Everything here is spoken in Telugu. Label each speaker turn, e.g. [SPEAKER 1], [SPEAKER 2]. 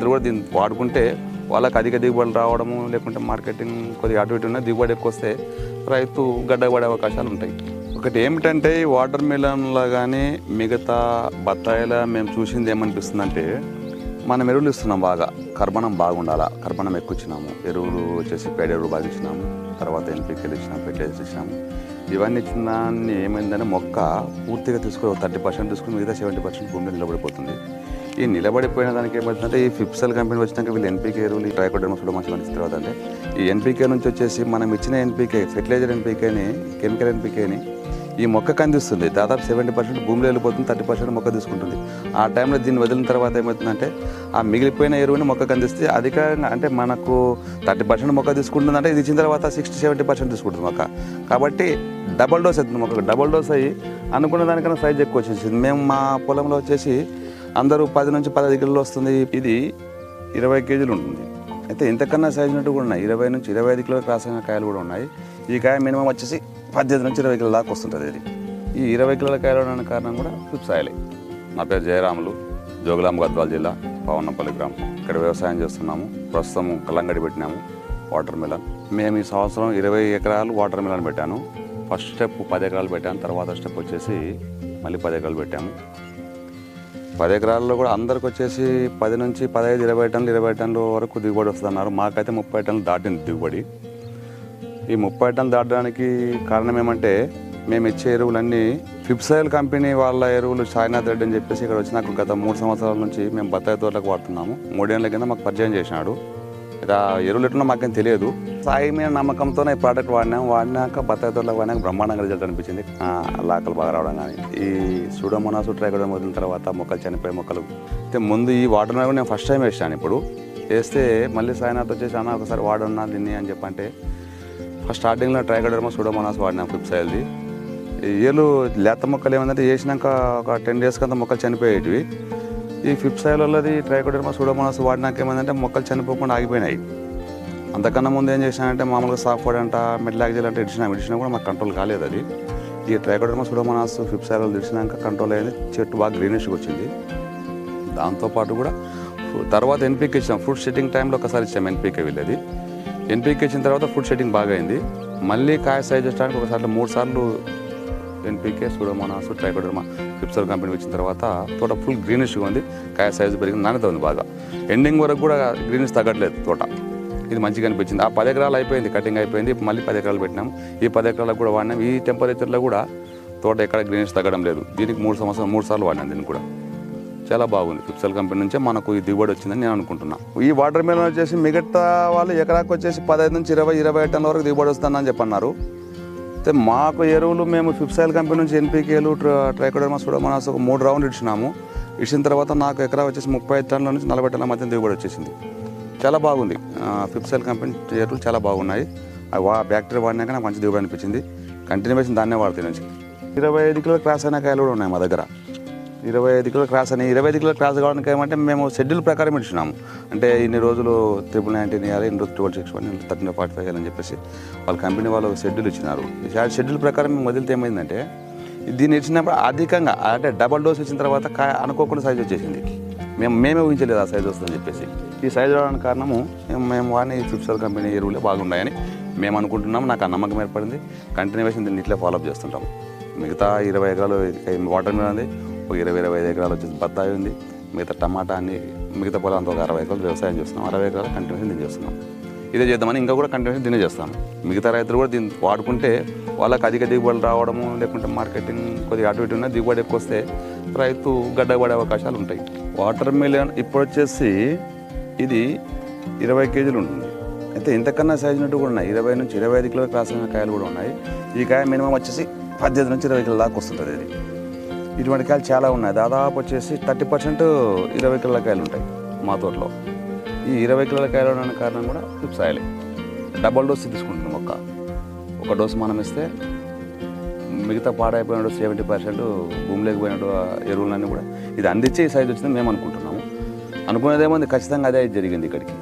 [SPEAKER 1] రైతులు కూడా దీన్ని వాడుకుంటే వాళ్ళకి అధిక దిగుబడులు రావడము, లేకుంటే మార్కెటింగ్ కొద్దిగా అటు ఇటు ఉన్న దిగుబడి ఎక్కువ వస్తే రైతు గడ్డపడే అవకాశాలు ఉంటాయి. ఒకటి ఏమిటంటే ఈ వాటర్ మిలన్లో కానీ మిగతా బత్తాయిల మేము చూసింది ఏమనిపిస్తుందంటే మనం ఎరువులు ఇస్తున్నాం, బాగా కర్బనం బాగుండాలా, కర్బనం ఎక్కువ ఇచ్చినాము, ఎరువులు వచ్చేసి పేడ ఎరువులు బాగా ఇచ్చినాము, తర్వాత ఎన్పికలు ఇచ్చినాము, ఫెర్టిలైజర్స్ ఇచ్చినాము. ఇవన్నీ ఇచ్చిన దాన్ని ఏమైందంటే మొక్క పూర్తిగా తీసుకొని 30% తీసుకుని మిగతా 70% భూమిలో నిలబడిపోతుంది. ఈ నిలబడిపోయిన దానికి ఏమవుతుందంటే ఈ ఫిప్సెల్ కంపెనీ వచ్చినాక వీళ్ళు ఎన్పీకే ఎరువులు ట్రైకోడర్మా సూడోమోనాస్ ఇచ్చిన తర్వాత అంటే ఈ ఎన్పీకే నుంచి వచ్చేసి మనం ఇచ్చిన ఎన్పీకే ఫెర్టిలైజర్ ఎన్పీకేని కెమికల్ ఎన్పీకేని ఈ మొక్కకు అందిస్తుంది. దాదాపు 70% భూమిలో వెళ్ళిపోతుంది, 30% మొక్క తీసుకుంటుంది. ఆ టైంలో దీన్ని వదిలిన తర్వాత ఏమవుతుందంటే ఆ మిగిలిపోయిన ఎరువుని మొక్కకు అందిస్తే అధికంగా అంటే మనకు 30% మొక్క తీసుకుంటుందంటే ఇది ఇచ్చిన తర్వాత 60-70% తీసుకుంటుంది మొక్క. కాబట్టి డబల్ డోస్ అవుతుంది మొక్కకు. డబల్ డోస్ అయ్యి అనుకున్న దానికన్నా సైజ్ ఎక్కువ వచ్చేసింది. మేము మా పొలంలో వచ్చేసి అందరూ 10 నుంచి 15 కిలోలు వస్తుంది. ఇది 20 కేజీలు ఉంటుంది. అయితే ఇంతకన్నా సైజు ఉన్నట్టు కూడా ఉన్నాయి. 20 నుంచి 25 కిలోల క్రాస్ అయిన కాయలు కూడా ఉన్నాయి. ఈ కాయ మినిమం వచ్చేసి 18 నుంచి 20 కిలోల దాకా వస్తుంటుంది. ఇది ఈ 20 కిలోల కాయలు ఉండడానికి కారణం కూడా ఫిప్స్ ఆయిలే. నా పేరు జయరాములు, జోగులాంబ గద్వాల జిల్లా, పవనపల్లి గ్రామం. ఇక్కడ వ్యవసాయం చేస్తున్నాము. ప్రస్తుతం కల్లంగడి పెట్టినాము, వాటర్ మిలన్. మేము ఈ సంవత్సరం 20 ఎకరాలు వాటర్ మిలన్ పెట్టాను. ఫస్ట్ స్టెప్ 10 ఎకరాలు పెట్టాను, తర్వాత స్టెప్ వచ్చేసి మళ్ళీ 10 ఎకరాలు పెట్టాము. 10 ఎకరాల్లో కూడా అందరికి వచ్చేసి 10 నుంచి 15, 20 టన్నుల వరకు దిగుబడి వస్తుందన్నారు. మాకైతే 30 టన్నులు దాటింది దిగుబడి. ఈ 30 టన్నులు దాటడానికి కారణం ఏమంటే మేము ఇచ్చే ఎరువులన్నీ ఫిప్సైల్ కంపెనీ వాళ్ళ ఎరువులు సాయినాథ్ రెడ్డి అని చెప్పేసి ఇక్కడ వచ్చినాక గత 3 సంవత్సరాల నుంచి మేము బత్తాయి తోటలకు వాడుతున్నాము. 3 ఏళ్ళ కింద మాకు పరిచయం చేసినాడు. ఇలా ఎరువులు ఎట్లా మాకేం తెలియదు. సాయి మీద నమ్మకంతోనే ఈ ప్రోడక్ట్ వాడినాక బత్తాయి తోటలకు వాడినాక బ్రహ్మాండంగా రిజల్ట్ అనిపించింది. లాకలు బాగా రావడం కానీ ఈ సూడోమోనాస్ ట్రైకోడర్మా వదిలిన తర్వాత మొక్కలు చనిపోయే మొక్కలు అయితే ముందు ఈ వాటర్ మీద నేను ఫస్ట్ టైం వేసాను. ఇప్పుడు వేస్తే మళ్ళీ సాయినాథ్ వచ్చేసి అన్న ఒకసారి వాడున్నా దీన్ని అని చెప్పంటే ఫస్ట్ స్టార్టింగ్లో ట్రైకోడర్మా సూడోమోనాస్ వాడినాం ఫిప్సైల్ది. ఏళ్ళు లేత మొక్కలు ఏమంటే వేసినాక ఒక 10 డేస్ కంతా మొక్కలు చనిపోయేటివి. ఈ ఫిప్సైల్ వల్లది ట్రైకోడర్మా సూడోమోనాస్ వాడినాక ఏమైందంటే మొక్కలు చనిపోకుండా ఆగిపోయినాయి. అంతకన్నా ముందు ఏం చేసినానంటే మామూలుగా సాఫ్ట్ అంట మెడ్లాక్జిల్ అంటే ఇడిచినా కూడా మాకు కంట్రోల్ కాలేదు. అది ఈ ట్రైకోడర్మా సూడోమోనాస్ ఫిప్సైల్ వల్ల ఇడిచినాక కంట్రోల్ అయింది. చెట్టు బాగా గ్రీనిష్గా వచ్చింది. దాంతోపాటు కూడా తర్వాత ఎన్పీకే ఇచ్చాం. ఫ్రూట్ సెట్టింగ్ టైంలో ఒకసారి ఇచ్చాం ఎన్పీకే వీళ్ళది. ఎన్పీకే ఇచ్చిన తర్వాత ఫ్రూట్ సెట్టింగ్ బాగా అయింది. మళ్ళీ కాయ సైజ్ వచ్చడానికి ఒకసారి 3 సార్లు ఎన్పీకే సూడోమోనాస్ ట్రైకోడర్మా ఫిప్సైల్ కంపెనీ వచ్చిన తర్వాత తోట ఫుల్ గ్రీనిష్గా ఉంది. కాయ సైజు పెరిగింది, నాణ్యత ఉంది బాగా. ఎండింగ్ వరకు కూడా గ్రీనిష్ తగ్గట్లేదు తోట. ఇది మంచిగా అనిపించింది. ఆ 10 ఎకరాలు అయిపోయింది, కటింగ్ అయిపోయింది. మళ్ళీ 10 ఎకరాలు పెట్టినాము. ఈ 10 ఎకరాలకు కూడా వాడినాం. ఈ టెంపరేచర్లో కూడా తోట ఎక్కడ గ్రీనిష్ తగ్గడం లేదు. దీనికి 3 సార్లు వాడినాను. దీనికి కూడా చాలా బాగుంది. ఫిప్సైల్ కంపెనీ నుంచే మనకు ఈ దిగుబడి వచ్చిందని నేను అనుకుంటున్నాను. ఈ వాటర్ మిలన్ వచ్చేసి మిగతా వాళ్ళు ఎకరాకు వచ్చేసి 15 నుంచి 20 టన్నుల వరకు దిగుబడి వస్తుందని చెప్పన్నారు. అయితే మాకు ఎరువులు మేము ఫిప్సైల్ కంపెనీ నుంచి ఎన్పీకేలు ట్రైకోడర్మా సూడోమోనాస్ ఒక 3 రౌండ్లు ఇచ్చినాము. ఇచ్చిన తర్వాత నాకు ఎకరా వచ్చేసి 35 టన్నుల నుంచి 40 టన్నుల మధ్య దిగుబడి వచ్చేసింది. చాలా బాగుంది. ఫిప్సైల్ కంపెనీ ఎరువులు చాలా బాగున్నాయి. బ్యాక్టీరియా వాడినాక నాకు మంచి దిగుబడి అనిపించింది. కంటిన్యూషన్ దాన్నే వాడుతాయి నుంచి 25 కిలోల క్రాస్ అయిన కాయలు కూడా ఉన్నాయి మా దగ్గర. 25 కిలోల క్రాస్ అని 25 కిలోల క్రాస్ కావడానికి ఏమంటే మేము షెడ్యూల్ ప్రకారం ఇచ్చినాము. అంటే ఇన్ని రోజులు 999 ఇవ్వాలి, ఇన్ని రోజులు 1261, 1345 అని చెప్పేసి వాళ్ళ కంపెనీ వాళ్ళు షెడ్యూల్ ఇచ్చినారు. ఈ షెడ్యూల్ ప్రకారం మేము వదిలితే ఏమైందంటే దీన్ని ఇచ్చినప్పుడు అధికంగా అంటే డబల్ డోస్ ఇచ్చిన తర్వాత కాయ అనుకోకుండా సైజు వచ్చేసింది. మేమే ఊహించలేదు ఆ సైజు వస్తుందని చెప్పేసి. ఈ సైజు రావడానికి కారణము మేము వాడిన ఈ ఫిప్సైల్ కంపెనీ ఎరువులే బాగున్నాయని మేము అనుకుంటున్నాము. నాకు ఆ నమ్మకం ఏర్పడింది. కంటిన్యూషన్ దీన్ని ఇట్లా ఫాలోఅప్ చేస్తుంటాము. మిగతా 20 ఎకరాలు వాటర్ మిలన్ ఉంది, ఒక 20-25 ఎకరాలు వచ్చేసి బత్తాయి ఉంది. మిగతా టమాటా అన్ని మిగతా పొలంతో ఒక 60 ఎకరాలు వ్యవసాయం చేస్తున్నాం. 60 ఎకరాలు కంటిన్యూషన్ దీన్ని చేస్తున్నాం. ఇదే చేద్దామని ఇంకా కూడా కంటిన్యూషన్ దీన్ని చేస్తాను. మిగతా రైతులు కూడా దీన్ని వాడుకుంటే వాళ్ళకి అధిక దిగుబడులు రావడము, లేకుంటే మార్కెటింగ్ కొద్దిగా అటు ఇటు ఉన్న దిగుబడి ఎక్కువ వస్తే రైతు గడ్డపడే అవకాశాలు ఉంటాయి. వాటర్ మిలన్ ఇప్పుడు వచ్చేసి ఇది 20 కేజీలు ఉంటుంది. అయితే ఇంతకన్నా సైజు ఉన్నట్టు కూడా ఉన్నాయి. 20 నుంచి 25 కిలోల క్రాస్ అయిన కాయలు కూడా ఉన్నాయి. ఈ కాయ మినిమం వచ్చేసి 18 నుంచి 20 కిలోల దాకా వస్తుంటుంది. ఇది ఇటువంటి కాయలు చాలా ఉన్నాయి. దాదాపు వచ్చేసి 30% 20 కిలోల కాయలు ఉంటాయి మా తోటలో. ఈ 20 కిలోల కాయలు ఉండడానికి కారణం కూడా ఫిప్స్ ఆయిలే. డబల్ డోస్ తీసుకుంటుంది మొక్క. ఒక డోసు మనం ఇస్తే మిగతా పాడైపోయిన 70% భూమిలోకి పోయినట్టు ఎరువులన్నీ కూడా ఇది అందించే సైజు వచ్చిందని మేము అనుకుంటున్నాము. అనుకునేదేమో ఖచ్చితంగా అదే జరిగింది ఇక్కడికి.